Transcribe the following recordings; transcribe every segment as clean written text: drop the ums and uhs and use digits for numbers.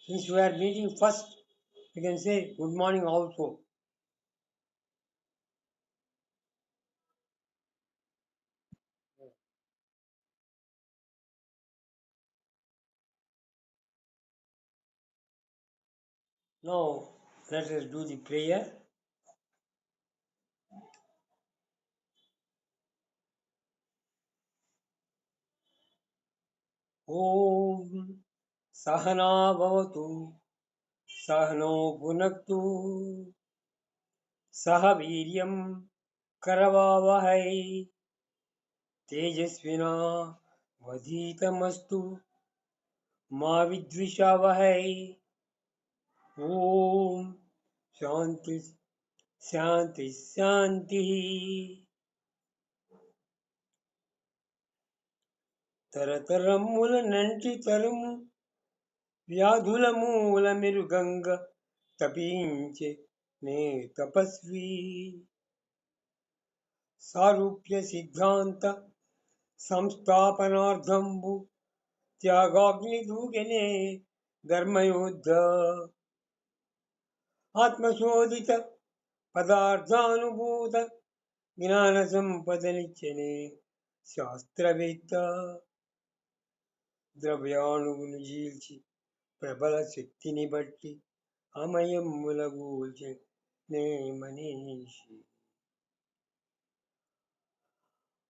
Since we are meeting first, we can say good morning also. Now, let us do the prayer. Om Sahana Bhavatu Sahano Bhunaktu Sahaviryam Karavavahai Tejasvina Vaditamastu Ma Vidvishavahai. Om Shanti Shanti Shanti. తరతరముల నంటి తరుము వ్యాధుల మూల మెరుగంగ తపించే నే తపస్వి సారూప్య సిద్ధాంత సంస్థాపనార్థంబు త్యాగాగ్ని దూకెనే ధర్మయోద్ధ ఆత్మశోధిత పదార్థానుభూత జ్ఞాన సంపదనిచ్చనే శాస్త్రవేత్త ద్రవ్యాణువును జీల్చి ప్రబల శక్తిని బట్టి అమయములగూల్చె నే మనీషి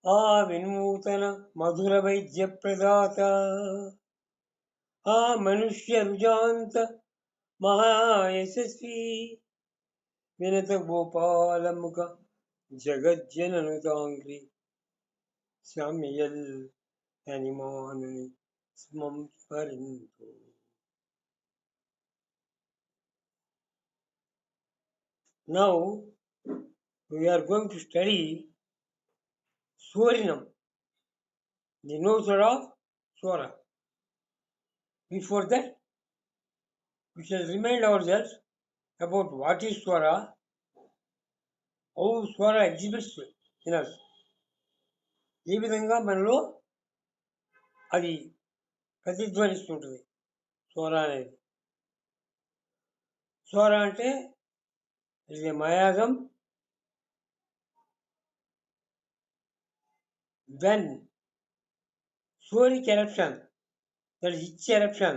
ఆ వినూతన మధుర వైద్య ప్రదాత ఆ మనుష్య రుజాంత మహాయశస్వి Vinata గోపాలముఖ జగజ్జననుతాంగ్రి Samuel హనిమానుని స్మం స్మరింతు. Now we are going to study Swarinam, the notion of Swara. Before that, we shall remind ourselves about what is Swara, how Swara exhibits in us. ఏ విధంగా మనలో అది ప్రతిధ్వనిస్తుంటుంది స్వర అనేది. స్వర అంటే it is a miasm. Then spheric eruption, that is each eruption,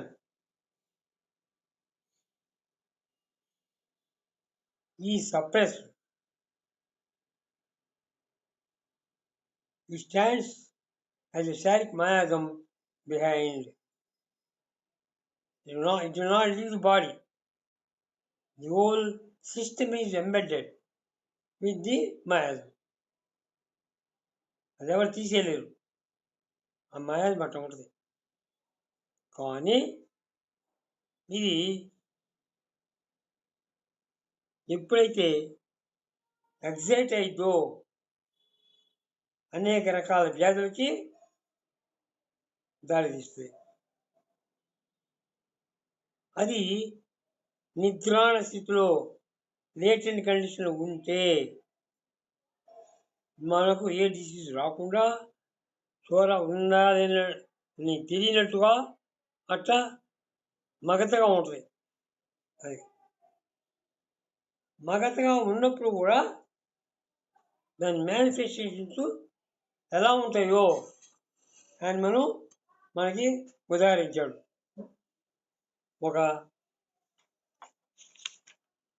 is suppressed. It stands as a spheric miasm behind. It will not leave the body. The whole system is embedded with the miasm. అది ఎవరు తీసేయలేరు. ఆ miasm అట్లా ఉంటుంది. కానీ ఇది ఎప్పుడైతే excite అయిద్దో అనేక రకాల వ్యాధులకి దారితీస్తుంది. అది నిద్రాణ స్థితిలో లేటెంట్ కండిషన్ ఉంటే మనకు ఏ డిసీజ్ రాకుండా చోర ఉందా లేని తెలియనట్టుగా అట్లా మగతగా ఉంటుంది. అది మగతగా ఉన్నప్పుడు కూడా దాని మేనిఫెస్టేషన్స్ ఎలా ఉంటాయో ఆయన మనకి ఉదాహరించాడు. ఒక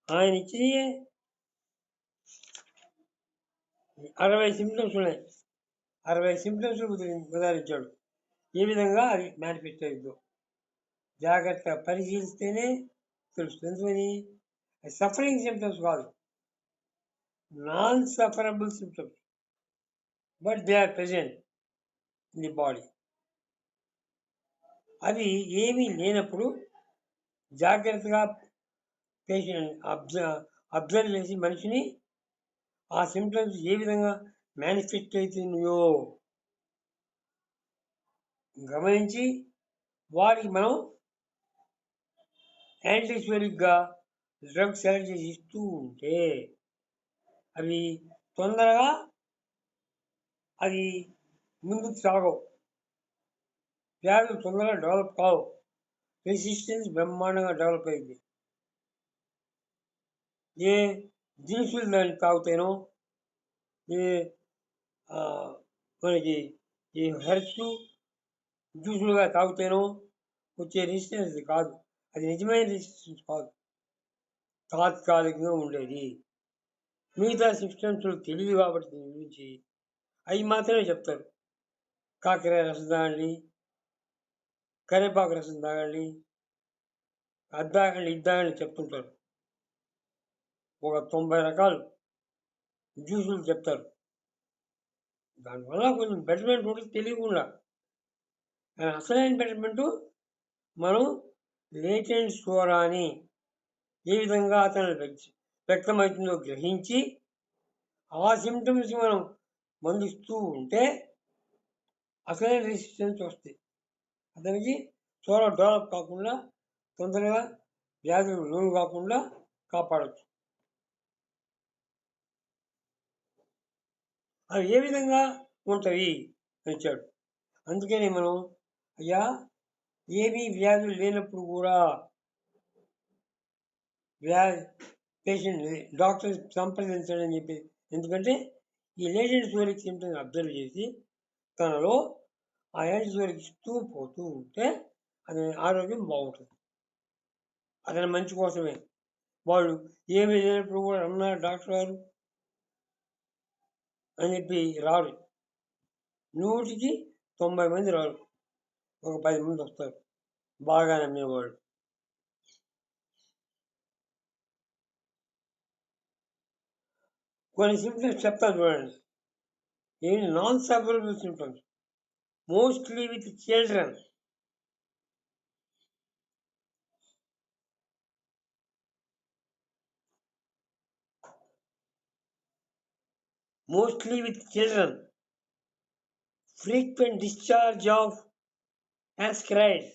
ఆయన ఇచ్చి 60 సింప్టమ్స్ ఉన్నాయి. 60 సింప్టమ్స్ ఉదాహరించాడు. ఏ విధంగా అది మేనిఫెస్ట్ అయిందో జాగ్రత్తగా పరిశీలిస్తేనే తెలుస్తుంది. ఎందుకని సఫరింగ్ సింప్టమ్స్ కాదు, non sufferable symptoms, but they are present in the body. అవి ఏమీ లేనప్పుడు జాగ్రత్తగా పేషెంట్ అబ్జర్వ్ చేసి మనిషిని ఆ సింప్టమ్స్ ఏ విధంగా మేనిఫెస్ట్ అవుతున్నాయో గమనించి వాటికి మనం యాంటీస్పెరిక్గా డ్రగ్ సెలెక్ట్ చేసి ఇస్తూ ఉంటే అవి తొందరగా ముందుకు సాగవు, వ్యాధులు తొందరగా డెవలప్ కావు. రెసిస్టెన్స్ బ్రహ్మాండంగా డెవలప్ అయింది. ఏ దినుసులు దాన్ని తాగుతానో, ఏ మనకి ఈ హెర్బ్స్ జ్యూసులుగా తాగుతానో వచ్చే రెసిస్టెన్స్ కాదు. అది నిజమైన రెసిస్టెన్స్ కాదు, తాత్కాలికంగా ఉండేది. మిగతా సిస్టమ్స్ తెలియదు కాబట్టి దీని గురించి అవి మాత్రమే చెప్తారు. కాకర రసం తాగండి, కరివేపాకు రసం తాగండి, అద్దాగండి ఇద్దాగండి చెప్తుంటారు. ఒక 90 రకాలు జ్యూసులు చెప్తారు. దానివల్ల కొంచెం బెటర్మెంట్ ఉంటుంది తెలియకుండా. కానీ అసలైన బెటర్మెంటు మనం లేటెంట్ సోరాని ఏ విధంగా అతను వ్యక్తమవుతుందో గ్రహించి ఆ సిమ్టమ్స్ మనం మందిస్తూ ఉంటే అసలైన రెసిస్టెన్స్ వస్తాయి. అతనికి సోరా డెవలప్ కాకుండా తొందరగా వ్యాధులు లోను కాకుండా కాపాడచ్చు. అవి ఏ విధంగా ఉంటాయి అని ఇచ్చాడు. అందుకని మనం అయ్యా ఏమీ వ్యాధులు లేనప్పుడు కూడా పేషెంట్ డాక్టర్ సంప్రదించండి అని చెప్పి. ఎందుకంటే ఈ లేటెంట్ సోరిక్ సిమ్టమ్స్ అబ్జర్వ్ చేసి తనలో ఆ యాంటీసోరిక్ ఇస్తూ పోతూ ఉంటే అది ఆరోగ్యం బాగుంటుంది. అతని మంచి కోసమే. వాళ్ళు ఏమీ లేనప్పుడు కూడా అన్నారు డాక్టర్ గారు అని చెప్పి రారు. 100కి 90 మంది రారు, ఒక 10 మంది వస్తారు బాగా నమ్మేవాళ్ళు. కొన్ని సిమ్టమ్స్ చెప్తాను చూడండి. ఏంటి non sufferable symptoms mostly with children. Mostly with children, frequent discharge of ascarides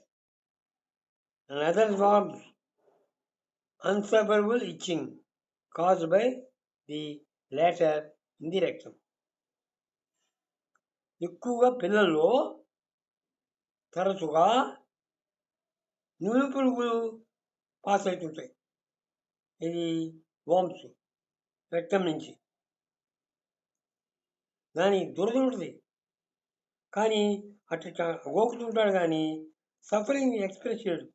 and other worms, unsufferable itching caused by the latter in the rectum. ఎక్కువగా పిల్లల్లో తరచుగా నులి పురుగులు పాస్ అవుతుంటాయి. ఇది వామ్స్ రెక్టం నుంచి. దాని దురద ఉంటుంది కానీ అట్లా గోకుతుంటాడు కానీ సఫరింగ్ ఎక్స్ప్రెస్ చేయడు.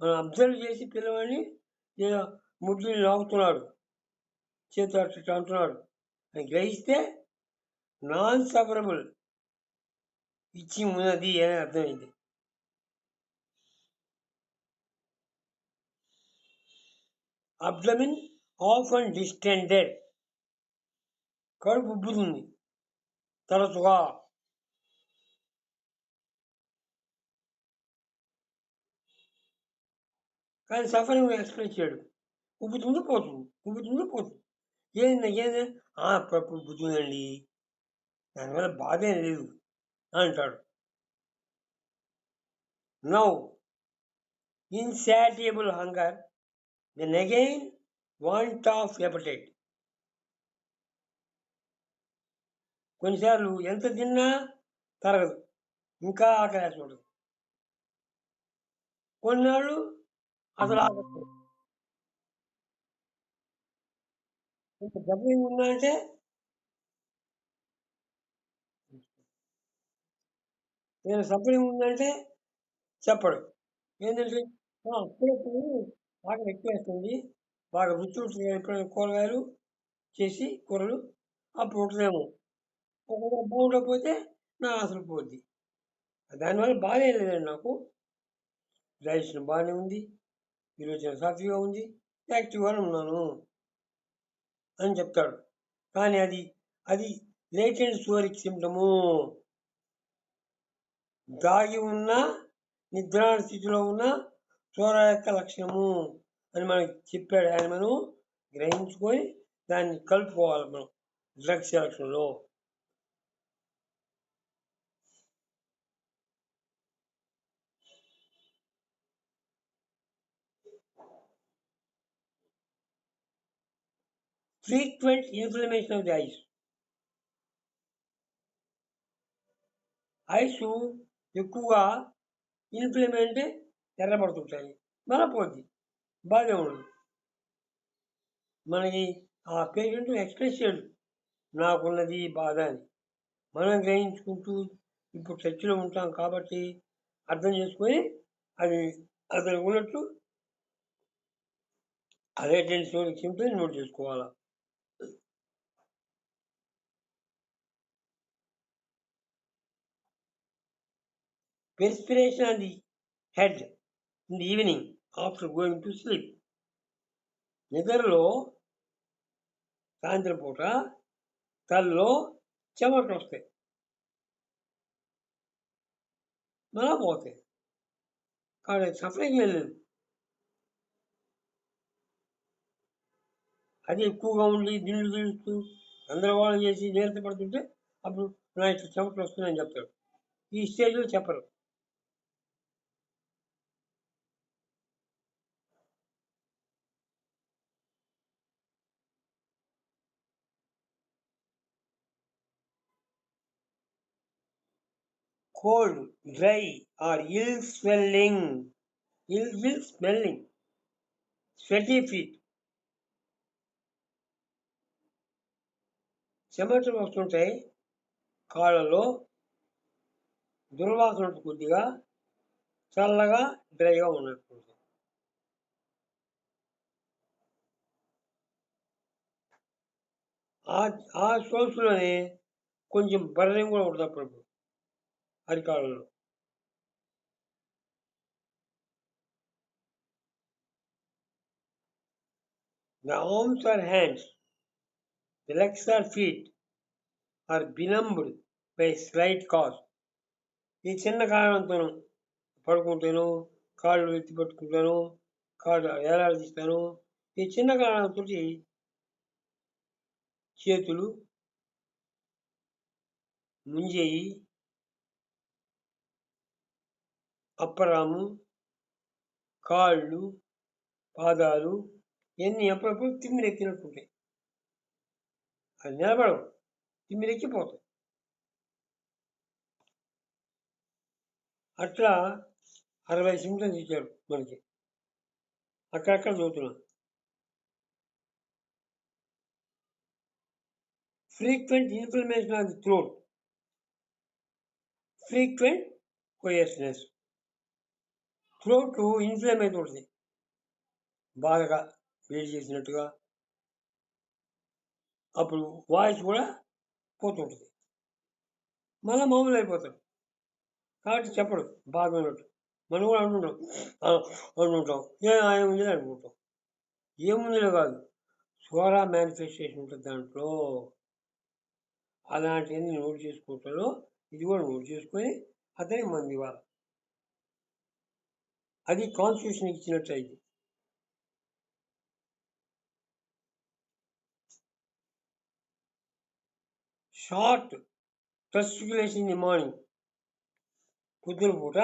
మనం అబ్జర్వ్ చేసి పిల్లవాడిని ఏదో ముడ్లు లాగుతున్నాడు, చేతులు అట్లా అంటున్నాడు అని గ్రహిస్తే నాన్ సఫరబుల్ ఇచ్చి ఉన్నది అని అర్థమైంది. అబ్డమిన్ ఆఫన్ డిస్టెండెడ్, కడుపు ఉబ్బుతుంది తరచుగా. కానీ సఫరింగ్ ఎక్స్ప్రెస్ చేయడు. ఉబ్బుతుంది పోతుంది, ఉబ్బుతుంది పోతుంది. ఏది అప్పుడప్పుడు ఉబ్బుతుందండి, దానివల్ల బాధ ఏం లేదు అంటాడు. Now insatiable hunger, then again want of appetite. కొన్నిసార్లు ఎంత తిన్నా తరగదు, ఇంకా ఆకలి ఉంటుంది. కొన్నాళ్ళు అసలు ఆకలి. సఫరింగ్ ఉందంటే నేను సఫరింగ్ ఉందంటే చెప్పడు. ఏంటంటే అప్పుడప్పుడు ఆకలి ఎక్కువేస్తుంది, బాగా రుచి ఉంటుంది, ఎప్పుడైనా కూరగాయలు చేసి కూరలు అప్పుడు ఉంటుందేమో, ఒకవేళ బాగుండకపోతే నా అసలు పోద్ది. దానివల్ల బాధ ఏం లేదండి. నాకు డైజెషన్ బాగానే ఉంది, ఈరోజు సాఫీగా ఉంది, యాక్టివ్గానే ఉన్నాను అని చెప్తాడు. కానీ అది అది లేటెంట్ సోరిక్ సిమ్టము. దాగి ఉన్న నిద్రాణ స్థితిలో ఉన్న సోరా యొక్క లక్షణము అని మనకి చెప్పాడు ఆయన. మనం గ్రహించుకొని దాన్ని కలుపుకోవాలి మనం డ్రగ్ సెలక్షన్లో. Frequent inflammation of the eyes. Eyes ఎక్కువగా ఇన్ఫ్లమ్ అంటే ఎర్రబడుతుంటాయి, మళ్ళీ పోద్ది, బాధే ఉండదు. మనకి ఆ పేషెంట్ ఎక్స్ప్రెస్ చేయడు నాకున్నది బాధ అని. మనం గ్రహించుకుంటూ ఇప్పుడు చర్చిలో ఉంటాం కాబట్టి అర్థం చేసుకొని అది అతనికి ఉన్నట్టు అదే టెన్షన్ సింపుల్ నోట్ చేసుకోవాలా. Perspiration on the head in the evening after going to sleep. నిద్రలో సాయంత్రం పూట తలలో చెమటలు వస్తాయి, మళ్ళా పోతాయి. కాబట్టి సఫరింగ్ లేదు. అది ఎక్కువగా ఉండి దిండు తీస్తూ గందరగోళం చేసి నీరసపడుతుంటే అప్పుడు నా ఇట్లా చెమటలు వస్తున్నాయని చెప్తాడు. ఈ స్టేజ్లో చెప్పరు. Cold, dry or ill swelling, ill smelling, sweaty feet. చెమటలు వస్తుంటాయి కాళ్ళలో, దుర్వాసన కొద్దిగా చల్లగా డ్రైగా ఉన్నట్టు. ఆ సోర్స్లోనే కొంచెం బర్రెం కూడా ఉంటుంది అప్పుడప్పుడు అరికాలంలో. The arms or hands, the legs or feet are benumbed by slight cause. ఈ చిన్న కారణంతోనూ పడుకుంటాను, కాళ్ళు ఎత్తి పట్టుకుంటాను, కాళ్ళు ఏలాడదీస్తాను. ఈ చిన్న కారణంతో చేతులు ముంజేయి, అప్పరాము, కాళ్ళు, పాదాలు ఇవన్నీ అప్పుడప్పుడు తిమ్మిరెక్కినట్టుంటాయి. అది నిలబడవు, తిమ్మిరెక్కిపోతాయి. అట్లా 60 సిమ్టమ్స్ ఇచ్చారు మనకి, అక్కడక్కడ చదువుతున్నాం. Frequent inflammation of the throat, frequent hoarseness. Throat inflame అయితే ఉంటుంది, బాగా వేడి చేసినట్టుగా, అప్పుడు వాయిస్ కూడా పోతుంటుంది, మళ్ళీ మామూలు అయిపోతాడు. కాబట్టి చెప్పడు బాగా ఉన్నట్టు. మనం కూడా అంటుంటాం ఏముంది అనుకుంటాం. ఏముందిలో కాదు, సోరా మేనిఫెస్టేషన్ ఉంటుంది దాంట్లో. అలాంటివన్నీ నోట్ చేసుకుంటారో ఇది కూడా నోట్ చేసుకొని అతని మంది ఇవ్వాలి. అది కాన్స్టిట్యూషన్ ఇచ్చినట్టు అయింది. షార్ట్ టెస్టిక్యులేషన్ ఇన్ ది మార్నింగ్, పొద్దున పూట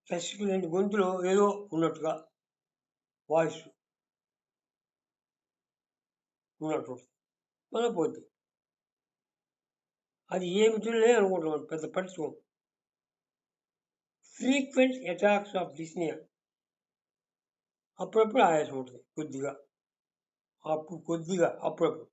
టెస్టిక్యులేషన్ గొంతులో ఏదో ఉన్నట్టుగా వాయిస్ ఉన్నట్టు మనం పోద్ది. అది ఏమిటిలే అనుకుంటున్నాం, పెద్ద పట్టించుకోం. ఫ్రీక్వెంట్ అటాక్స్ ఆఫ్ డిస్నియా, అప్పుడప్పుడు ఆయాసం ఉంటుంది కొద్దిగా, అప్పుడప్పుడు.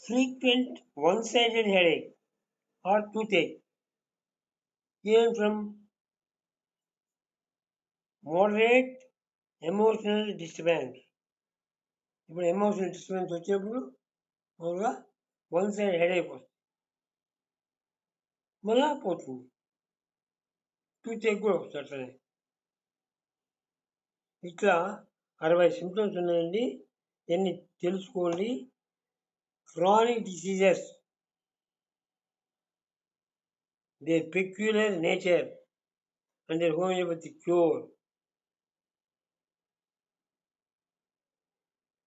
Frequent one-sided headache or toothache came from moderate emotional disturbance. ఇప్పుడు ఎమోషనల్ డిస్టర్బెన్స్ వచ్చినప్పుడు మామూలుగా వన్ సైడ్ హెడేక్ వస్తుంది, మళ్ళా పోతుంది. టూతేక్ కూడా వస్తుంది అట్లనే. ఇట్లా 60 సిమ్టమ్స్ ఉన్నాయండి, ఎన్ని తెలుసుకోండి. Chronic diseases, their peculiar nature and their homeopathic cure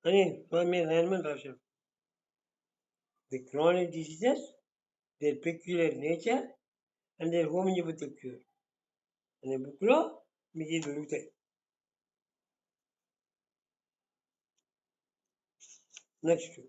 అని స్వామి రాయమని రాశారు. The chronic diseases, their peculiar nature and their homeopathic cure. అనే బుక్లో మీకు ఇది దొరుకుతాయి. నెక్స్ట్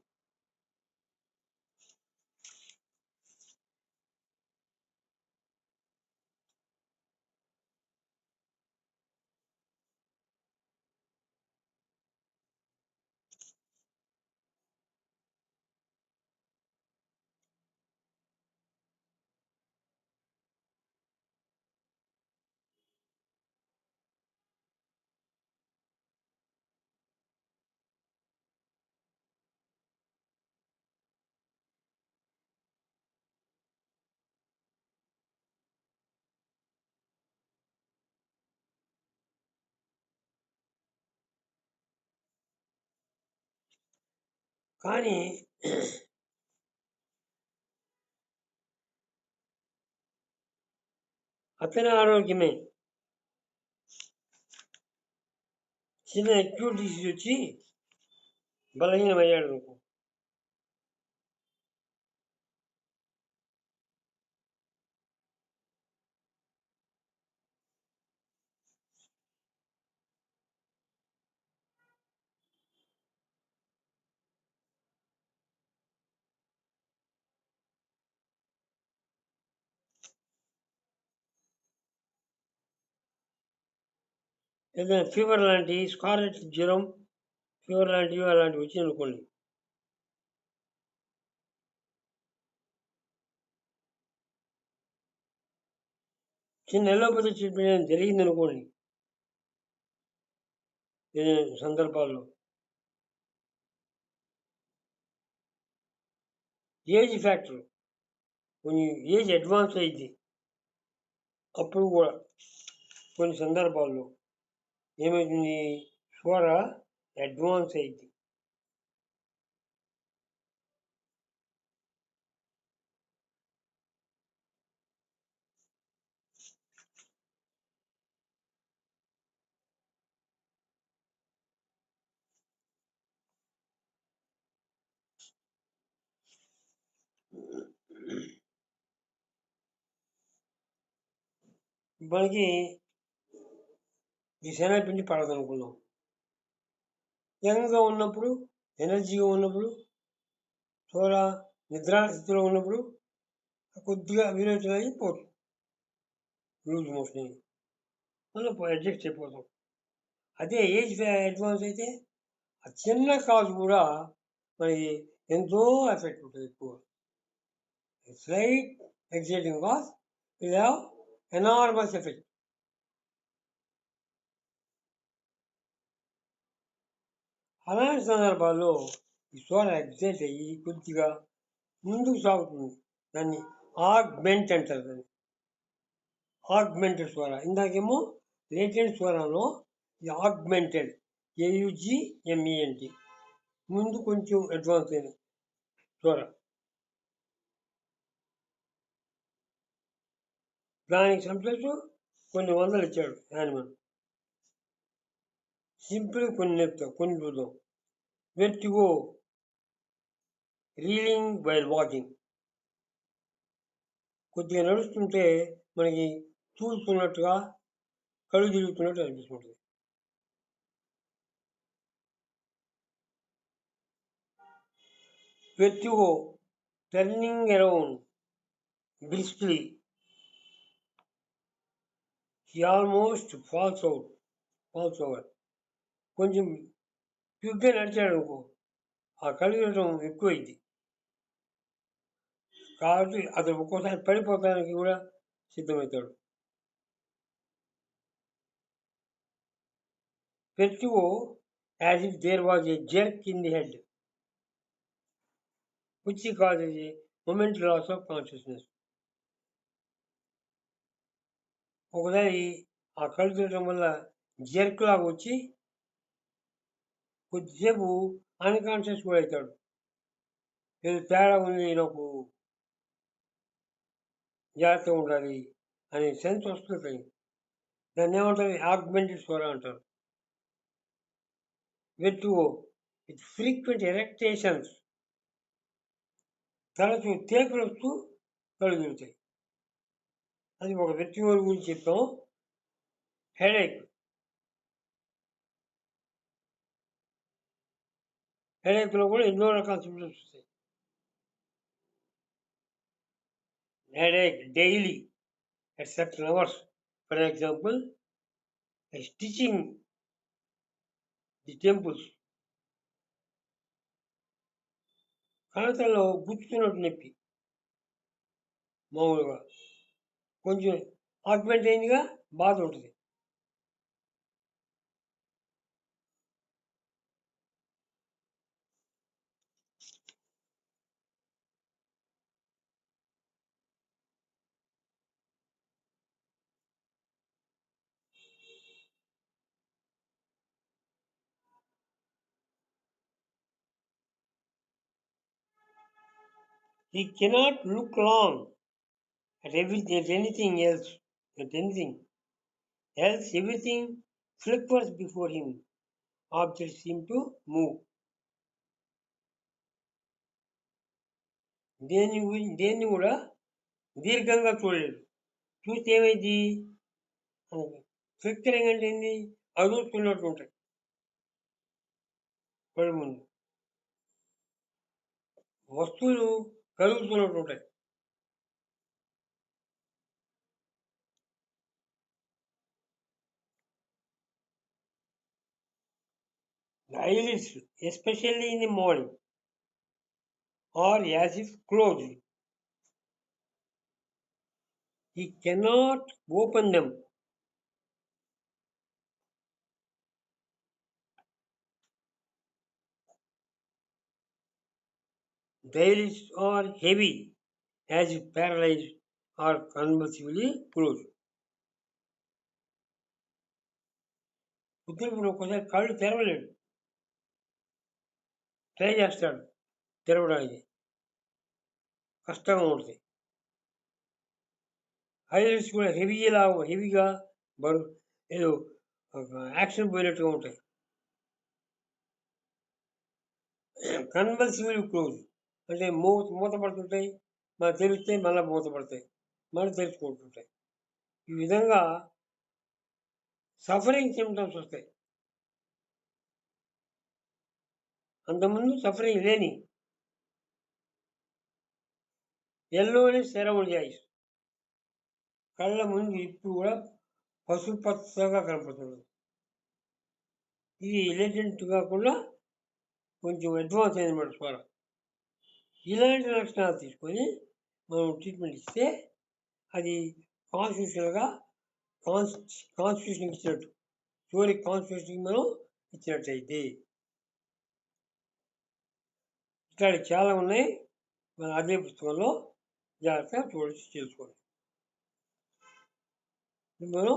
కానీ అతని ఆరోగ్యమే చిన్న అక్యూట్ డిసీజ్ వచ్చి బలహీనమయ్యాడు అనుకో, ఏదైనా ఫీవర్ లాంటి స్కార్లెట్ జ్వరం, ఫీవర్ లాంటివి అలాంటివి వచ్చింది అనుకోండి, చిన్న ఎల్లోపతి ట్రీట్మెంట్ జరిగింది అనుకోండి, ఏదైనా సందర్భాల్లో ఏజ్ ఫ్యాక్టర్, కొన్ని ఏజ్ అడ్వాన్స్ అయింది, అప్పుడు కూడా కొన్ని సందర్భాల్లో ఏమవుతుంది, స్వర అడ్వాన్స్ అయింది. మనకి ఈ శనగపిండి పడదు అనుకున్నాం, యంగ్గా ఉన్నప్పుడు, ఎనర్జీగా ఉన్నప్పుడు, చూడ నిద్రా స్థితిలో ఉన్నప్పుడు కొద్దిగా విరోచన అయిపోతుంది, లూజ్ మోషన్ అయ్యి మళ్ళీ అడ్జస్ట్ అయిపోతాం. అదే ఏజ్ అడ్వాన్స్ అయితే ఆ చిన్న కాజ్ కూడా మనకి ఎంతో ఎఫెక్ట్ ఉంటుంది. ఎక్కువ slight exciting cause will have enormous effect. అలాంటి సందర్భాల్లో ఈ సోర ఎగ్జైట్ అయ్యి కొద్దిగా ముందుకు సాగుతుంది. దాన్ని ఆగ్మెంట్ అంటారు. దాన్ని ఆగ్మెంటెడ్ స్వర. ఇందాకేమో లేటెంట్ స్వరంలో ఈ ఆగ్మెంటెడ్, AUGMENT, ముందు కొంచెం అడ్వాన్స్ అయిన స్వర. దానికి సబ్జెక్టు కొన్ని వందలు ఇచ్చాడు యానిమల్. సింపుల్ కొన్ని చెప్తాం, కొన్ని చూద్దాం. వెర్టిగో, రీలింగ్ వైల్ వాకింగ్, కొద్దిగా నడుస్తుంటే మనకి తూలుతున్నట్టుగా, కళ్ళు తిరుగుతున్నట్టు అనిపిస్తుంటుంది. Vertigo, turning around briskly, he almost falls over. కొంచెం క్విక్గా నడిచాడు అనుకో, ఆ కళ్ళు తిరగడం ఎక్కువైంది కాబట్టి అతను ఒక్కోసారి పడిపోతానికి కూడా సిద్ధమవుతాడు. Vertigo, as if there was a jerk in the head, which causes a momentary loss of consciousness. ఒకసారి ఆ కళ్ళు తిరగడం వల్ల జెర్క్ లాగా వచ్చి కొద్దిసేపు అన్కాన్షియస్ కూడా అవుతాడు. ఏదో తేడా ఉంది, నాకు జాగ్రత్తగా ఉండాలి అనే సెన్స్ వస్తుంది. దాన్ని ఏమంటారు, ఆగ్మెంటెడ్ స్వర అంటారు. వెర్టిగో విత్ ఫ్రీక్వెంట్ ఎరెక్టేషన్స్, తరచు తేపులు వస్తూ కళ్ళు తిరుగుతాయి. అది ఒక వెర్టిగో గురించి చెప్పాం. హెడేక్. హెడేక్లో కూడా ఎన్నో రకాల సింప్టమ్స్ వస్తాయి. Headache daily at certain hours. For example, stitching the temples. కణతల్లో గుచ్చుతున్నట్టు నొప్పి మామూలుగా కొంచెం ఆగ్మెంట్ అయిందిగా బాధ ఉంటుంది. He cannot look long at anything else. At anything else, everything flickers before him. Objects seem to move. దేన్ని కూడా దీర్ఘంగా చూడలేదు. చూస్తే ఏమైంది, ఫ్లిక్కరింగ్ అంటే ఏంది, అదురుతున్నట్టు ఉంటాయి కళ్ళ ముందు, వస్తువులు కలుగుతున్నట్టు ఉంటాయి. The eyelids, especially in the morning, are as if closed. He cannot open them. The eyelids are heavy, as if paralyzed or convulsively closed. బుద్ధుడు ఒక్కసారి కళ్ళు తెరవలేడు, ట్రై చేస్తాడు తెరవడానికి, కష్టంగా ఉంటుంది. ఐలిడ్స్ కూడా హెవీగా బరువు ఏదో యాక్షన్ పోయినట్టుగా ఉంటాయి. కన్వల్సివ్లీ క్లోజ్ అంటే మూతపడుతుంటాయి, మనకు తెలిస్తే మళ్ళీ మూతపడతాయి, మళ్ళీ తెరుచుకుంటుంటాయి. ఈ విధంగా సఫరింగ్ సిమ్టమ్స్ వస్తాయి. అంతకుముందు సఫరింగ్ లేని ఎల్లోని సెరవుడ్ ఐస్, కళ్ళ ముందు ఇప్పుడు కూడా పసుపచ్చగా కనపడుతుంది. ఇది లేటెంట్ కాకుండా కొంచెం అడ్వాన్స్ అయినమాట స్వరం. ఇలాంటి లక్షణాలు తీసుకొని మనం ట్రీట్మెంట్ ఇస్తే అది కాన్స్టిట్యూషన్గా కాన్స్టిట్యూషన్ ఇచ్చినట్టు, చివరి కాన్స్టిట్యూషన్ మనం ఇచ్చినట్టయితే. ఇట్లాంటి చాలా ఉన్నాయి, మన అదే పుస్తకంలో జాగ్రత్తగా చూడొచ్చు, చేసుకోండి. మనం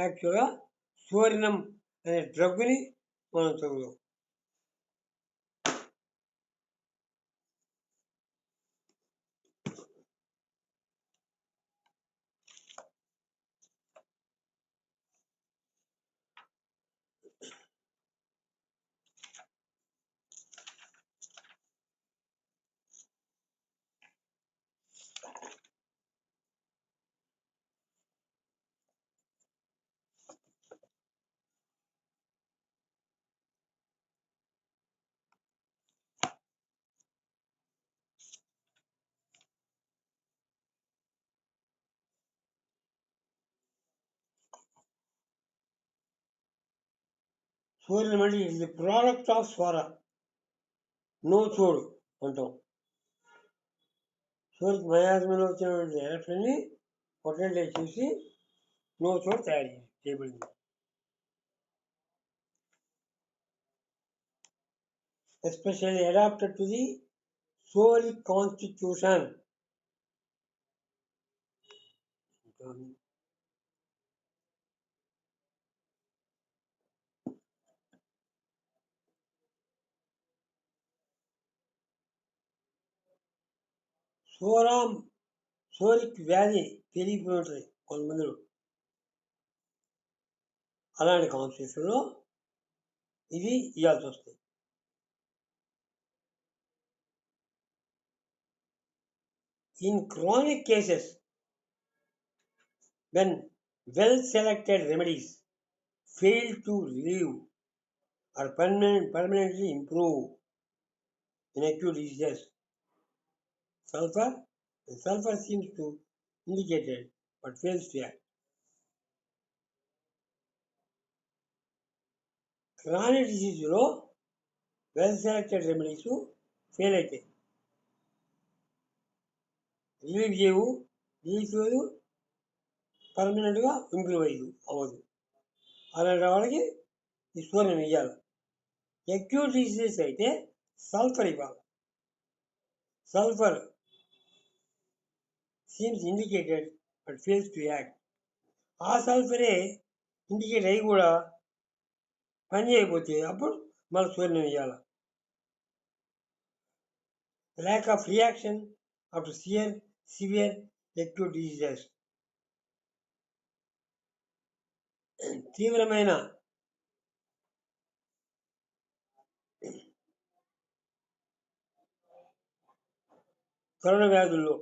యాక్చువల్గా సోరినం అనే డ్రగ్ని మనం చదువుదాం. సోరినం అంటే ఇది ప్రోడక్ట్ ఆఫ్ స్వర, నో చోడు అంటాం. సోరికి మయాజంలో వచ్చినటువంటి ఎలక్ట్రాన్ని పొటెంటైజ్ చేసి నో చోడు తయారు చేయబడింది. Especially adapted to the soric constitution. Psoric వ్యాధి పెరిగిపోయి ఉంటుంది కొంతమందిలో. అలాంటి కాన్స్టిట్యూషన్లో ఇది ఇవ్వాల్సి వస్తుంది. In chronic cases, when well selected remedies fail to relieve or permanently improve in acute diseases. Sulfur seems to indicate it, but fails to act. Chronic disease well selected remedies fail అయితే relieve చేయవు, relief లేదు, పర్మనెంట్గా improve అవ్వదు. అలాంటి వాళ్ళకి ఈ sodium ఇవ్వాలి. Acute diseases అయితే సల్ఫర్ ఇవ్వాలి. Sulphur seems indicated but fails to act. ఆ సల్ఫరే ఇండికేట్ అయ్యి కూడా పని చేయకపోతే అప్పుడు మళ్ళీ సోడియం ఇవ్వాలి. lack of reaction after severe acute diseases. తీవ్రమైన కరోనా వ్యాధుల్లో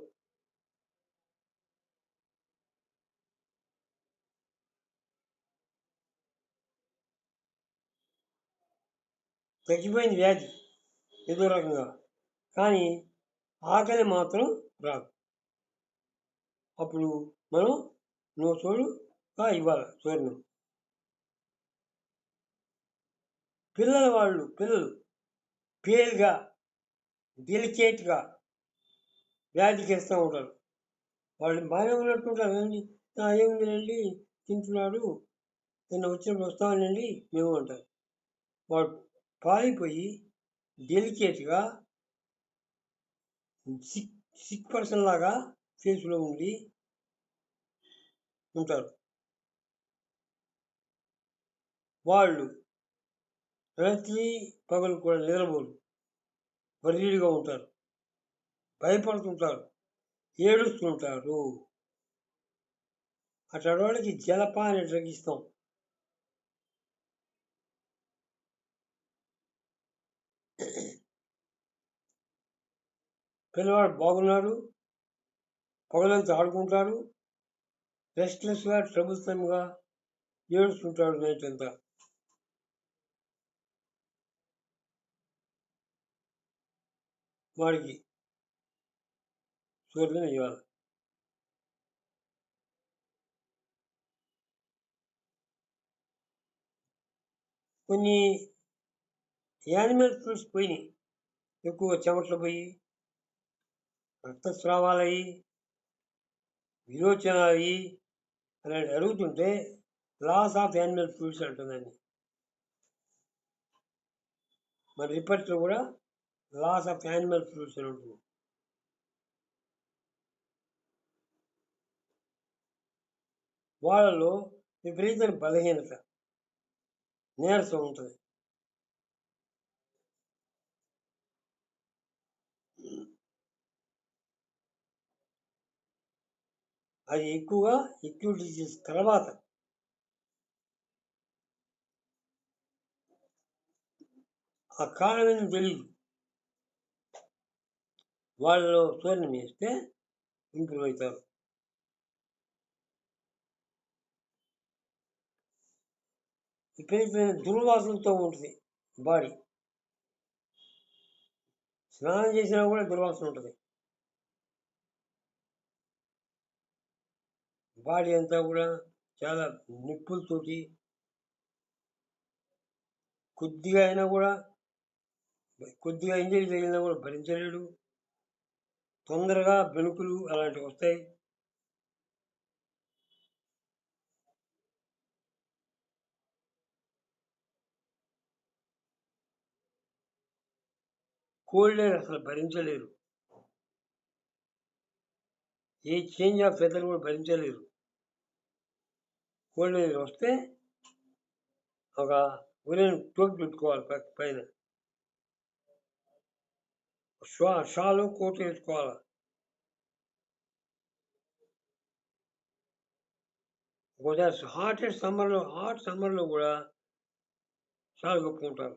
తగ్గిపోయింది వ్యాధి ఏదో రకంగా, కానీ ఆకలి మాత్రం రాదు. అప్పుడు మనం తోడుగా ఇవ్వాలి సోడియం. పిల్లలు పేల్గా డెలికేట్గా వ్యాధిగ్రస్తా ఉంటారు. వాళ్ళు బాగానే ఉన్నట్టుంటారు అండి, ఏముందిలేండి తింటున్నాడు, నిన్న వచ్చినప్పుడు వస్తామనండి మేము అంటారు. వాడు పారిపోయి డెలికేట్గా సిక్ పర్సన్ లాగా ఫేస్లో ఉండి ఉంటారు. వాళ్ళు రాత్రి పగలు కూడా నిద్రపోరు, వర్రీడ్గా ఉంటారు, భయపడుతుంటారు, ఏడుస్తుంటారు. అట్లాంటి వాళ్ళకి జలపాని డ్రగ్ ఇస్తాం. పిల్లవాడు బాగున్నాడు, పగలంతా ఆడుకుంటాడు, రెస్ట్లెస్గా ట్రబుల్సమ్గా ఏడుస్తుంటాడు నైట్ అంతా. వాడికి సోడియం ఇవ్వాలి. కొన్ని యానిమల్ ఫ్రూట్స్ పోయినాయి, ఎక్కువ చెమటలు పోయి రక్తస్రావాలయ్యి విరోచనాలయ్యి అలాంటి అడుగుతుంటే లాస్ ఆఫ్ యానిమల్ ఫ్రూట్స్ అంటుందండి. మన రిపోర్ట్లో కూడా లాస్ ఆఫ్ యానిమల్ ఫ్రూట్స్ అని ఉంటుంది. వాళ్ళలో విపరీతమైన బలహీనత, నీరసం ఉంటుంది. అది ఎక్కువగా అక్యూట్ డిసీజ్ తర్వాత. ఆ కారణం ఏంటో తెలియదు. వాళ్ళలో సోడియం వేస్తే ఇంప్రూవ్ అవుతారు. విపరీతమైన దుర్వాసనతో ఉంటుంది బాడీ. స్నానం చేసినా కూడా దుర్వాసన ఉంటుంది. బాడీ అంతా కూడా చాలా నిప్పులతోటి, కొద్దిగా ఇంజరీ తగిలినా కూడా భరించలేడు. తొందరగా బెణుకులు అలాంటివి వస్తాయి. కోల్డ్ ఎయిర్ అసలు భరించలేరు. ఏ చేంజ్ ఆఫ్ వెదర్ కూడా భరించలేరు. కోల్డ్ ఎయిర్ వస్తే ఒక ఉదయం టోపీ పెట్టుకోవాలి, పైన షాలు కోట్ వేసుకోవాలి. ఒకసారి హాట్ సమ్మర్లో కూడా షాలు కప్పుకుంటారు.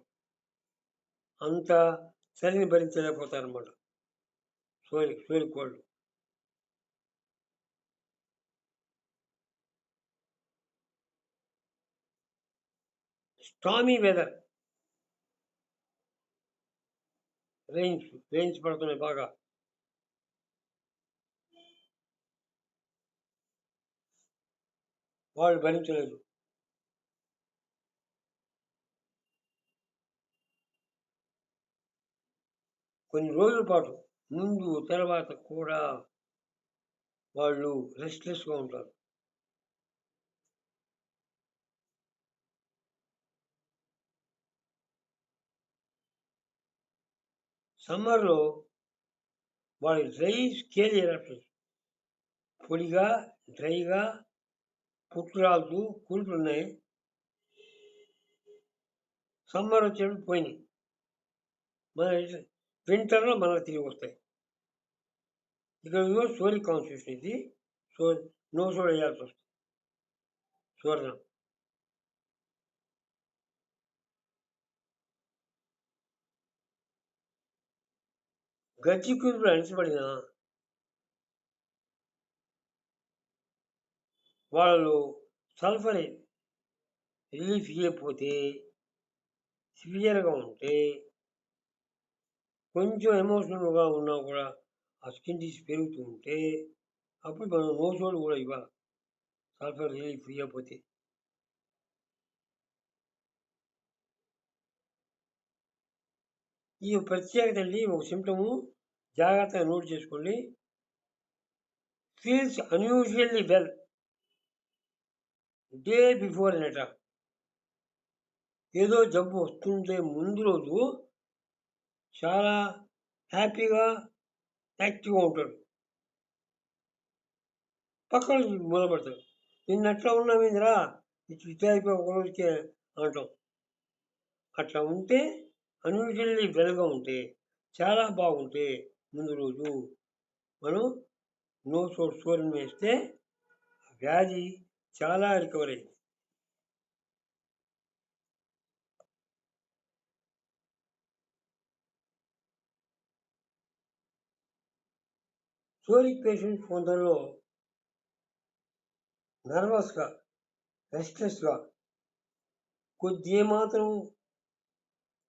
అంత చలిని భరించలేకపోతారు అన్నమాట సోలి కోళ్ళు. స్టామీ వెదర్, రెయిన్స్ పడుతున్నాయి బాగా. వాళ్ళు భరించలేదు. కొన్ని రోజుల పాటు ముందు తర్వాత కూడా వాళ్ళు రెస్ట్లెస్గా ఉంటారు. సమ్మర్లో వాళ్ళ డ్రై స్కేల్ ఎరప్షన్స్, పొడిగా డ్రైగా పుట్టురాలుతూ కూలిపులు ఉన్నాయి. సమ్మర్ వచ్చేటప్పుడు పోయినాయి, మన వింటర్లో మనకు తిరిగి వస్తాయి. ఇక్కడ సోరిక్ కాన్స్టిట్యూషన్ ఇది. నో సోడ్ వేయాల్సి వస్తుంది. సువర్ణం గజ్జి కూర్పులు అణిచబడిన వాళ్ళు సల్ఫర్ రిలీఫ్ ఇవ్వకపోతే, సివియర్గా ఉంటే, కొంచెం ఎమోషనల్గా ఉన్నా కూడా ఆ స్కిన్ డిసీజ్ పెరుగుతూ ఉంటే అప్పుడు మనం నో సోడ్ కూడా ఇవ్వాలి, సల్ఫర్ రిలీఫ్ ఇవ్వకపోతే. ఈ ప్రత్యేకత అండి, ఒక సిమ్టము జాగ్రత్తగా నోట్ చేసుకోండి. Feels unusually well day before an attack. ఏదో జబ్బు వస్తుంటే ముందు రోజు చాలా హ్యాపీగా యాక్టివ్గా ఉంటాడు, పక్కన మొదలుపెడతాడు. నిన్న ఎట్లా ఉన్నామేందిరా, ఇట్లా అయిపోయి ఒక రోజుకే అంటాం. అట్లా ఉంటే అన్యూజువల్లీ వెల్గా ఉంటే, చాలా బాగుంటే ముందు రోజు మనం నో సోడియం వేస్తే వ్యాధి చాలా రికవర్ అయింది. సోరిక్ పేషెంట్ కొందరిలో నర్వస్గా, రెస్ట్లెస్గా, కొద్ది మాత్రం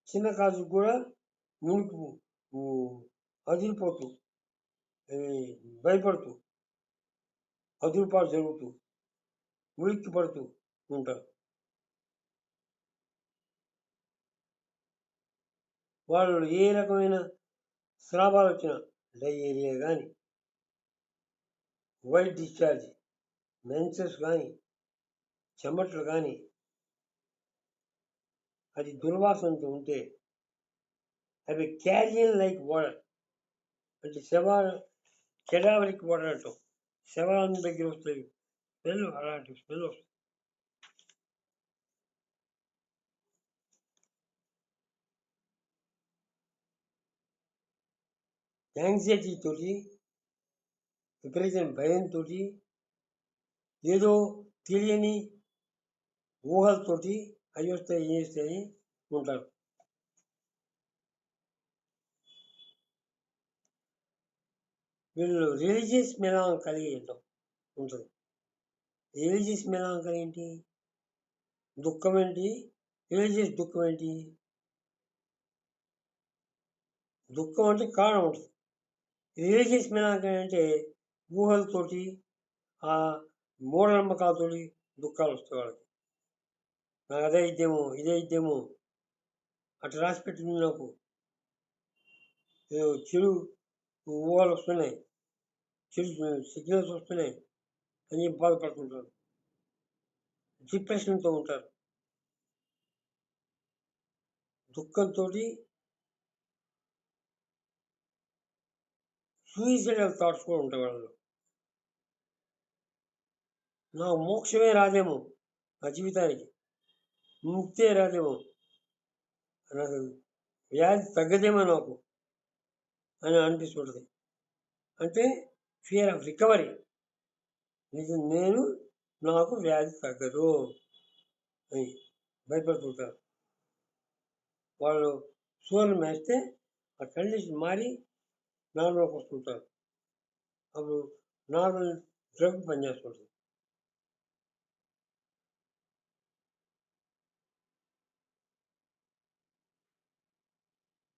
చిన్న కాజు కూడా మునుకు అదిరిపోతూ, భయపడుతూ, అదురుపాటు జరుగుతూ, ఉలిక్కి పడుతూ ఉంటారు. వాళ్ళు ఏ రకమైన స్రావాలు వచ్చినా, డయేరియా కానీ, వైట్ డిశ్చార్జ్, మెన్సెస్ కానీ, చెమటలు కానీ, అది దుర్వాసనతో ఉంటే అవి క్యారియన్ లైక్ వాటర్, అంటే కెడావరిక్ వాటర్ అంటాం, శవాల దగ్గర వస్తాయి స్మెల్, అలాంటి స్మెల్ వస్తుంది. యాంగ్జైటీ తోటి, విపరీతమైన భయంతో, ఏదో తెలియని ఊహలతోటి అవి వస్తాయి ఏ వస్తాయి ఉంటారు. వీళ్ళు రిలీజియస్ మెలాంకలీ అంటాం ఉంటుంది. రిలీజియస్ మెలాంకలీ ఏంటి? దుఃఖం ఏంటి? రిలీజియస్ దుఃఖం ఏంటి? దుఃఖం అంటే కారణం ఉంటుంది. రిలీజియస్ మెలాంకలీ అంటే ఊహలతోటి, ఆ మూఢనమ్మకాలతోటి దుఃఖాలు వస్తాయి వాళ్ళకి. నాకు అదే ఇద్దేమో, ఇదే ఇద్దేమో, అట్లా రాసి పెట్టింది నాకు, చెడు ఊహలు వస్తున్నాయి, చెడు సిగ్నల్స్ వస్తున్నాయి అని బాధపడుతుంటారు, డిప్రెషన్తో ఉంటారు. దుఃఖంతో సూయిసైడల్ థాట్స్ కూడా ఉంటాయి వాళ్ళు. నాకు మోక్షమే రాదేమో, నా జీవితానికి ముక్తే రాదేమో, నాకు వ్యాధి తగ్గదేమో నాకు అని అనిపిస్తుంటుంది. అంటే ఫియర్ ఆఫ్ రికవరీ. నాకు వ్యాధి తగ్గదు అని భయపడుతుంటారు. వాళ్ళు సూర్యులు మేస్తే ఆ కండిషన్ మారి నార్మల్కి వస్తుంటారు. అప్పుడు నార్మల్ డ్రగ్ పనిచేస్తుంటుంది.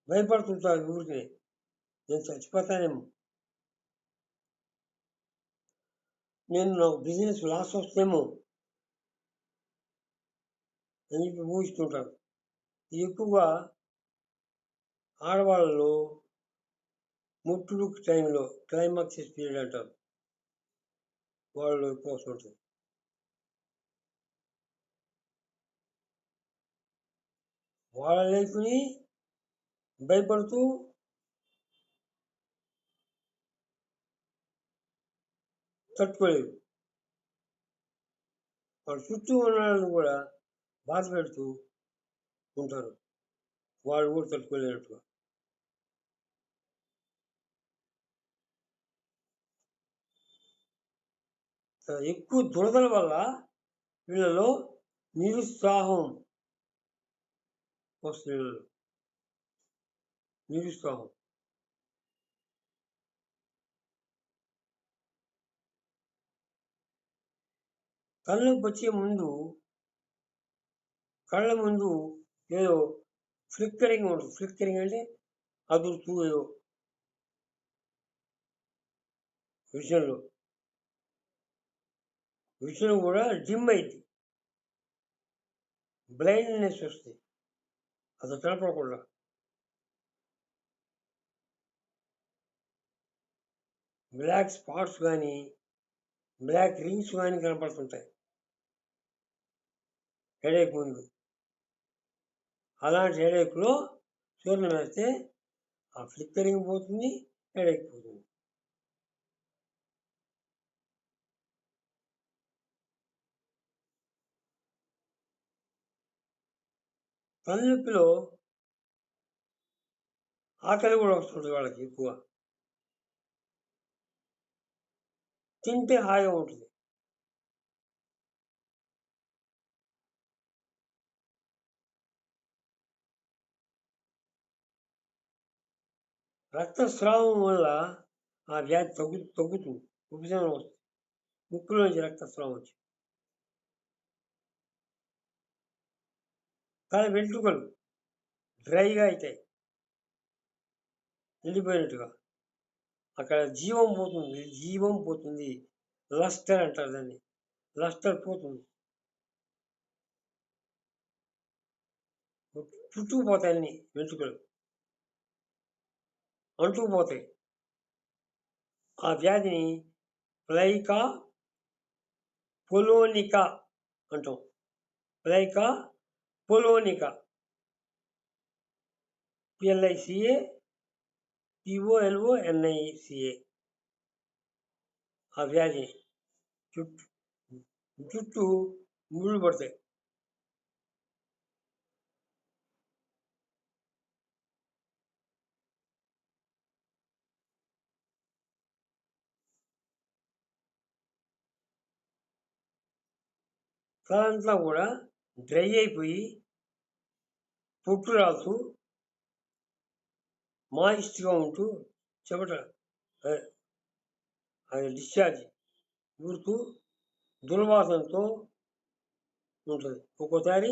భయపడుతుంటారు ఊరికే, నేను చచ్చిపోతానేమో, నాకు బిజినెస్ లాస్ వస్తేమో అని చెప్పి ఊహిస్తుంటారు. ఎక్కువగా ఆడవాళ్ళలో ముట్టుడు టైంలో క్లైమాక్సిస్ పీరియడ్ అంటారు, వాళ్ళు ఎక్కువ వస్తుంటుంది. వాళ్ళ లైఫ్ని భయపడుతూ తట్టుకోలేరు. వాళ్ళ చుట్టూ ఉన్న వాళ్ళని కూడా బాధ పెడుతూ ఉంటారు, వాళ్ళు కూడా తట్టుకోలేనట్టుగా. ఎక్కువ దురదల వల్ల వీళ్ళలో నిరుత్సాహం వస్తుంది. నిరుత్సాహం తలనొప్పి వచ్చే ముందు కళ్ళ ముందు ఏదో ఫ్లిక్కరింగ్ ఉంటుంది. ఫ్లిక్కరింగ్ అంటే అదురుతూ ఏదో విషయంలో విషయం కూడా డిమ్ అయింది, బ్లైండ్నెస్ వస్తుంది, అది కనపడకుండా. బ్లాక్ స్పాట్స్ కానీ బ్లాక్ రింగ్స్ కానీ కనపడుతుంటాయి హెడేక్ ముందు. అలాంటి హెడేక్లో చూర్ణం వేస్తే ఆ ఫ్లిక్కరింగ్ పోతుంది, హెడేక్ పోతుంది. తలనొప్పిలో ఆకలి కూడా వస్తుంది వాళ్ళకి ఎక్కువ, తింటే హాయిగా ఉంటుంది. రక్తస్రావం వల్ల ఆ వ్యాధి తగ్గుతుంది, ఉపశమనం వస్తుంది. ముక్కులోంచి రక్తస్రావం వచ్చి తల వెంట్రుకలు డ్రైగా అవుతాయి, ఎండిపోయినట్టుగా. అక్కడ జీవం పోతుంది. లస్టర్ అంటారు దాన్ని, లస్టర్ పోతుంది, చుట్టుకుపోతాయి, అన్ని వెంట్రుకలు అంటుకుపోతాయి. ఆ వ్యాధిని ప్లైకా పొలోనికా అంటాం. ప్లైకా పొలోనికా, PLICA POLONICA. ఆ వ్యాధి చుట్టూ ముళ్ళు పడతాయి. తలంతా కూడా డ్రై అయిపోయి పొట్టు రాలుతూ మాయిస్ట్గా ఉంటూ చెమట అది డిశ్చార్జ్ ఊరుతూ దుర్వాసనతో ఉంటుంది. ఒక్కోసారి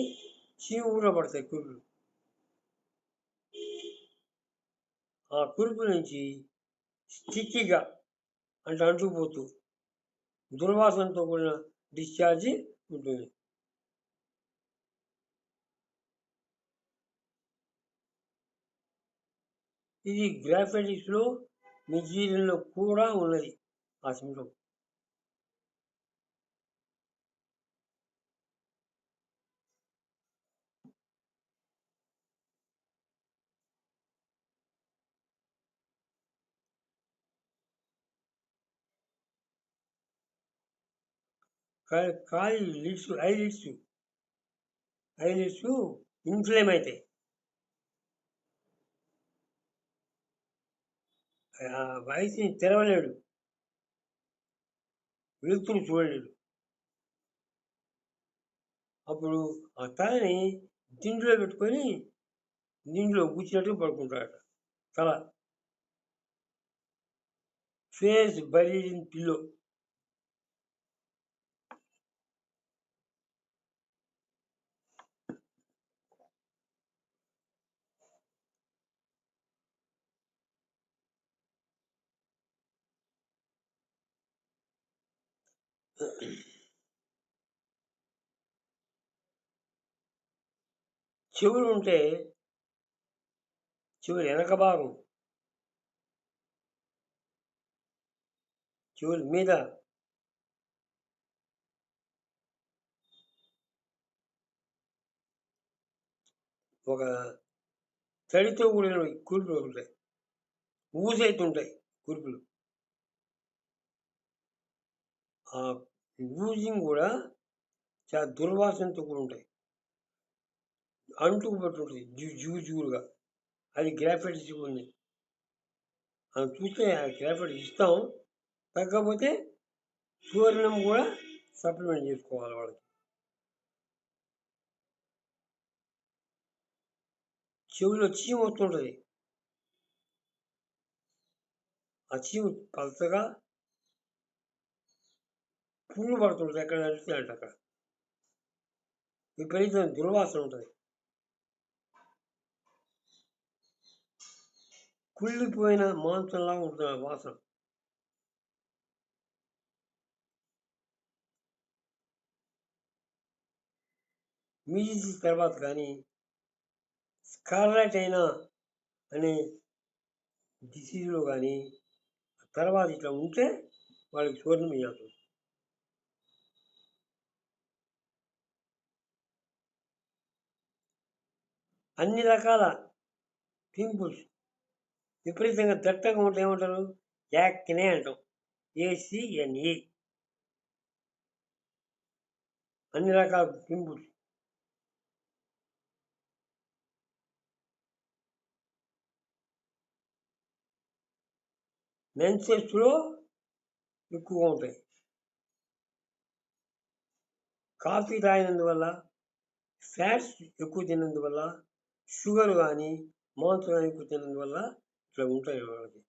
చీము పడతాయి కురుపులు. ఆ కురుపు నుంచి స్టిక్కీగా అంటే అంటుకుపోతూ దుర్వాసనతో కూడిన డిశ్చార్జి ఉంటుంది. ఇది గ్రాఫైటిస్లో మిజీలిన్లో కూడా ఉన్నది ఆ సింటమ్. కాలి లిడ్స్ ఐలిడ్స్ ఇన్ఫ్లేమ్ అవుతాయి. వయసుని తెరవలేడు, వెలుతురు చూడలేడు. అప్పుడు ఆ తలని దిండులో పెట్టుకొని దిండులో కూర్చున్నట్టు పడుకుంటాడట. తల ఫేస్ బరీడ్ ఇన్ పిల్లో. చెవులు ఉంటే చెవులు వెనక భాగం, చెవుల మీద ఒక తడితో కూడిన కురుపులు ఉంటాయి, ఊజైతుంటాయి కురుపులు. ఆ ఊజింగ్ కూడా చాలా దుర్వాసనతో కూడా ఉంటాయి, అంటుకు పట్టుంటుంది జూలుగా. అది గ్రాఫైటిస్ ఉంది. అది చూస్తే గ్రాఫైటిస్ ఇస్తాం, తగ్గకపోతే సువర్ణం కూడా సప్లిమెంట్ చేసుకోవాలి వాళ్ళకి. చెవిలో చీమ వస్తుంటుంది, ఆ చీమ పలసగా పుళ్ళు పడుతుంటుంది, ఎక్కడ నడిస్తే అంటే అక్కడ విపరీతమైన దుర్వాసన ఉంటుంది. కుళ్ళిపోయిన మాంసంలాగా ఉంటుంది ఆ వాసన. మీజిస్ తర్వాత కానీ స్కార్లెట్ అయినా అనే డిసీజ్లో కానీ తర్వాత ఇట్లా ఉంటే వాళ్ళకి సువర్ణం ఇవ్వాలి. అన్ని రకాల పింపుల్స్ విపరీతంగా దట్టంగా ఉంటే ఏమంటారు? యాక్నే అంటాం, ACNE. అన్ని రకాల పింపుల్స్. మెన్సెస్లో ఎక్కువగా ఉంటాయి. కాఫీ తాగినందువల్ల, ఫ్యాట్స్ ఎక్కువ తిన్నందువల్ల, షుగర్ కానీ మాంసం కానీ ఎక్కువ తిన్నందువల్ల ఇట్లా ఉంటాయి వాళ్ళకి.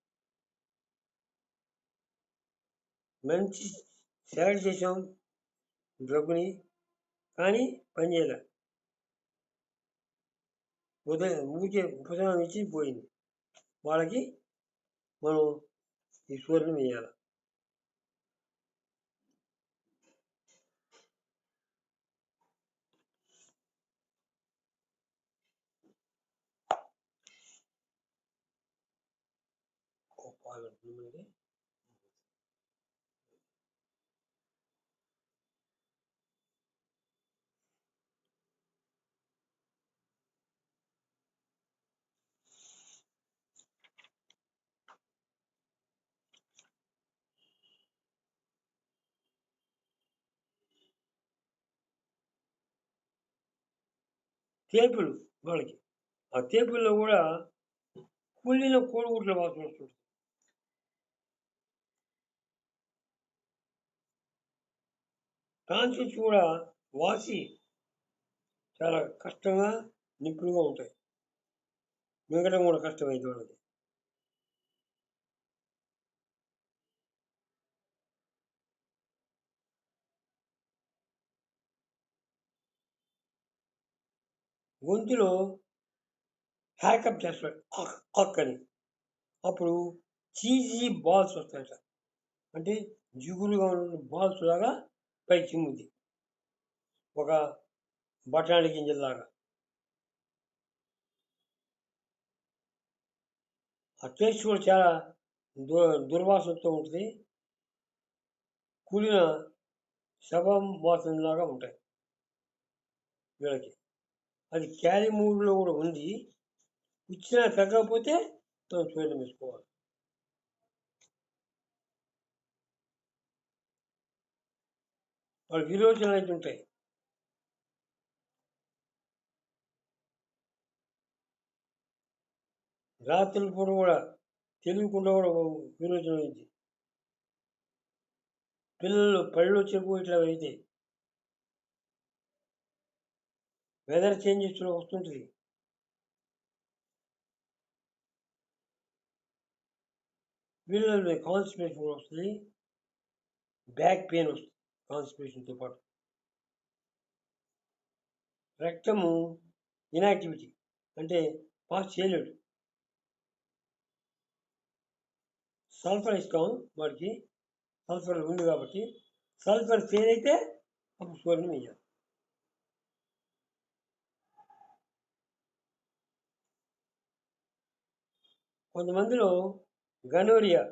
మంచి సెలెక్ట్ చేసాం డ్రగ్ని, కానీ పనిచేయలే. ఊరికే ఉపశమనం ఇచ్చి పోయింది. వాళ్ళకి మనం ఈ సువర్ణం వేయాలి. తేపులు వాళ్ళకి, ఆ తేపుల్లో కూడా కుళ్ళిన కోడిగుడ్ల వాసన వస్తుంది. టాన్సిల్స్ కూడా వాసి చాలా కష్టంగా నిప్పులుగా ఉంటాయి, మిగడం కూడా కష్టమైంది వాళ్ళకి. గొంతులో హ్యాకప్ చేస్తాడు అని, అప్పుడు చీజీ బాల్స్ వస్తాయట, అంటే జిగురుగా ఉన్న బాల్స్ లాగా పై చిమ్ముద్ది, ఒక బఠానీ గింజల్లాగా. ఆ టేస్ట్ కూడా చాలా దుర్వాసనతో ఉంటుంది, కూలిన శవం వాసనలాగా ఉంటాయి వీళ్ళకి. అది క్యారీ మూడ్లో కూడా ఉంది, ఇచ్చినా తగ్గకపోతే మనం చూడడం వేసుకోవాలి. వాళ్ళు విరోచనలు అయితే ఉంటాయి. రాత్రుల పూట కూడా తెలియకుండా కూడా విరోచనం అయింది. పిల్లలు పళ్ళు చెప్పు ఇట్లా అయితే వెదర్ చేంజెస్లో వస్తుంటుంది. వీళ్ళలో కాన్స్టిపేషన్ కూడా వస్తుంది, బ్యాక్ పెయిన్ వస్తుంది కాన్స్టిపేషన్తో పాటు. రక్తము ఇనాక్టివిటీ, అంటే పాస్ చేయలేడు. సల్ఫర్ ఇస్తాం వాడికి, సల్ఫర్ ఉంది కాబట్టి సల్ఫర్ ఫెయిల్ అయితే అప్పుడు సూర్యం వేయాలి. కొంతమందిలో గనోరియా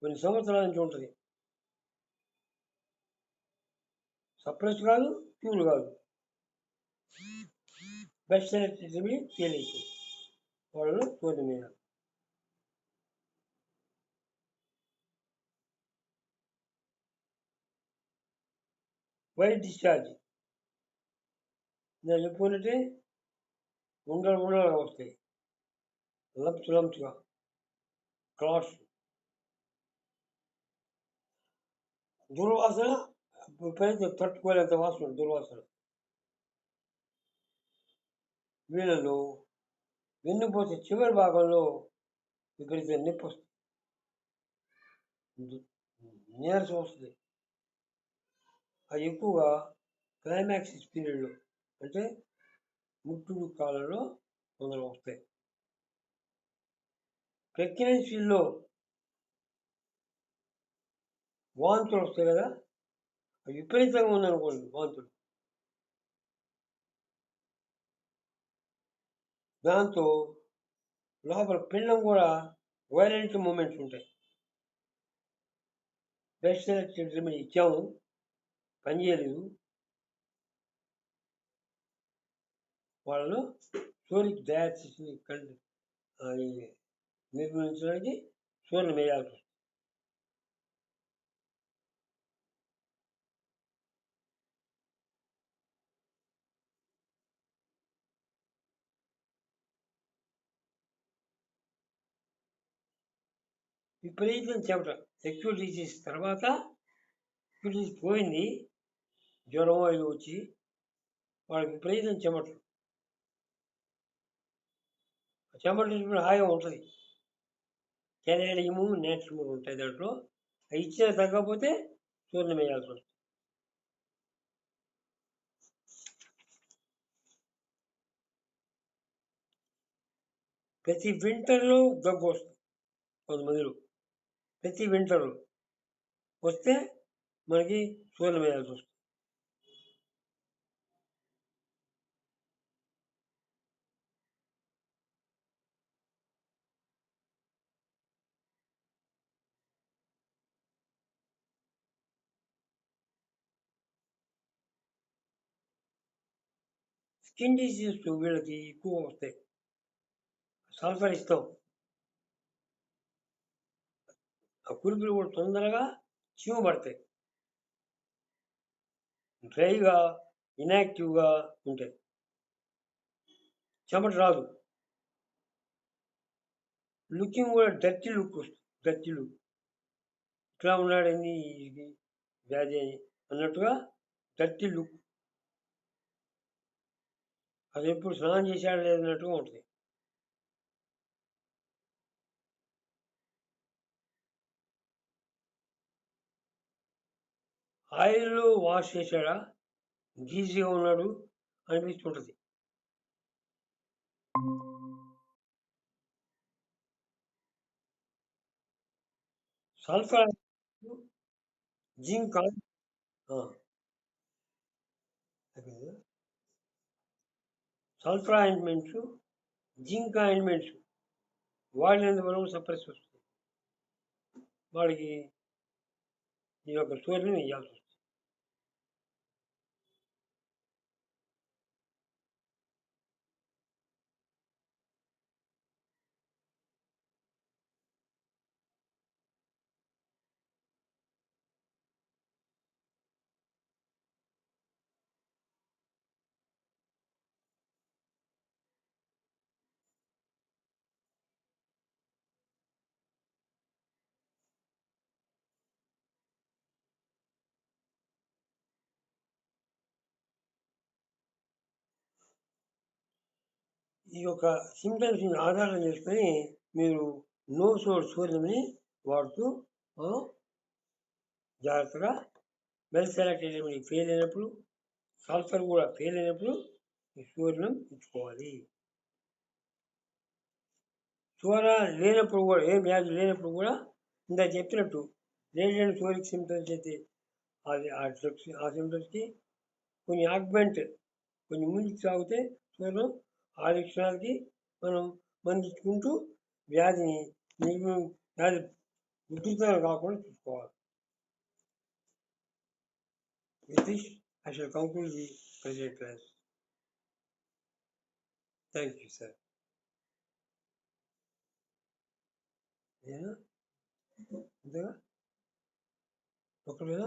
కొన్ని సంవత్సరాల నుంచి ఉంటుంది. సప్రెస్ కాదు, క్యూర్ కాదు, బెస్ట్ సెలెక్టెడ్ రెమెడీ ఫెయిల్ అవుతుంది. వాళ్ళు సూర్యం వేయాలి. వైట్ డిశ్చార్జ్ నేను చెప్పుకున్నట్టే ఉండలుగా వస్తాయి, లంప్స్గా, క్లాట్స్, దుర్వాసన, విపరీత తట్టుకోలేంత వాసన దుర్వాసన. వీళ్ళలో వెన్నుపోత చివరి భాగంలో విపరీత నొప్పి వస్తుంది, నీరసం వస్తుంది. అది ఎక్కువగా క్లైమాక్సిస్ పీరియడ్లో అంటే ముట్టుడు కాలంలో కొందరు వస్తాయి. ప్రెగ్నెన్సీలో వాంతులు వస్తాయి కదా, అవి విపరీతంగా ఉందనుకోండి వాంతులు, దాంతో లోపల పిండం కూడా వైలెంట్ మూమెంట్స్ ఉంటాయి. బెస్ట్ సెలెక్టెడ్ రెమెడీ ఇచ్చాము, పనిచేయలేదు. వాళ్ళను సోరిక్ డయాసిస్ని నిర్మూలించడానికి సూర్యం వేయాల్సి వస్తుంది. విపరీతం చెమట, ఎక్యూట్ డిసీజ్ తర్వాత ఎక్యూట్ డిసీజ్ పోయింది, జ్వరం అది వచ్చి వాళ్ళకి విపరీతం చెమటలు. చెమట హాయిగా ఉంటుంది, కెనేడియము నేట్రము ఉంటాయి దాంట్లో. అవి ఇచ్చిన తగ్గకపోతే సూర్యం వేయాల్సి వస్తుంది. ప్రతి వింటర్లో దగ్గు వస్తుంది కొంతమందిలో, ప్రతి వింటర్లో వస్తే మనకి సూర్యం వేయాల్సి వస్తుంది. స్కిన్ డిసీజెస్ వీళ్ళకి ఎక్కువ వస్తాయి. సల్ఫర్ ఇస్తాం, ఆ కురుపులు కూడా తొందరగా చీమ పడతాయి, డ్రైగా ఇన్యాక్టివ్గా ఉంటాయి, చెమట రాదు, లుకింగ్ కూడా డర్టీ లుక్ వస్తుంది. డర్టీ లుక్, ఇట్లా ఉన్నాడని ఇది వ్యాధి అన్నట్టుగా డర్టీ లుక్, అది ఎప్పుడు స్నానం చేశాడు లేదన్నట్టుగా ఉంటుంది. ఆయిల్లో వాష్ చేశాడా, గీజీగా ఉన్నాడు అనిపిస్తుంటుంది. Sulphur, zinc, sulphur ointments, zinc ointments వాడినందువల్ల సప్రెస్ వస్తుంది. వాడికి ఈ యొక్క సూర్యం వేయాల్సి వస్తుంది. ఈ యొక్క సిమ్టమ్స్ని ఆధారం చేసుకొని మీరు నో సోర్స్ సూర్యంని వాడుతూ జాగ్రత్తగా వెల్ సెలెక్టెడ్ రెమెడీ ఫెయిల్ అయినప్పుడు, సల్ఫర్ కూడా ఫెయిల్ అయినప్పుడు ఈ సూర్యం ఇచ్చుకోవాలి. సూర లేనప్పుడు కూడా, ఏం వ్యాధి లేనప్పుడు కూడా ఇందా చెప్పినట్టు లేటెంట్ సోరిక్ సిమ్టమ్స్ అయితే అది ఆ సిమ్టమ్స్కి కొన్ని ఆగ్మెంట్ కొంచెం ముందుకు సాగితే చూడడం ఆ లక్షణాలకి మనం మందించుకుంటూ వ్యాధిని వ్యాధి ఉధృతం కాకుండా చూసుకోవాలి. With this, I shall conclude the present class. Thank you, sir. Yeah? ఒకవేళ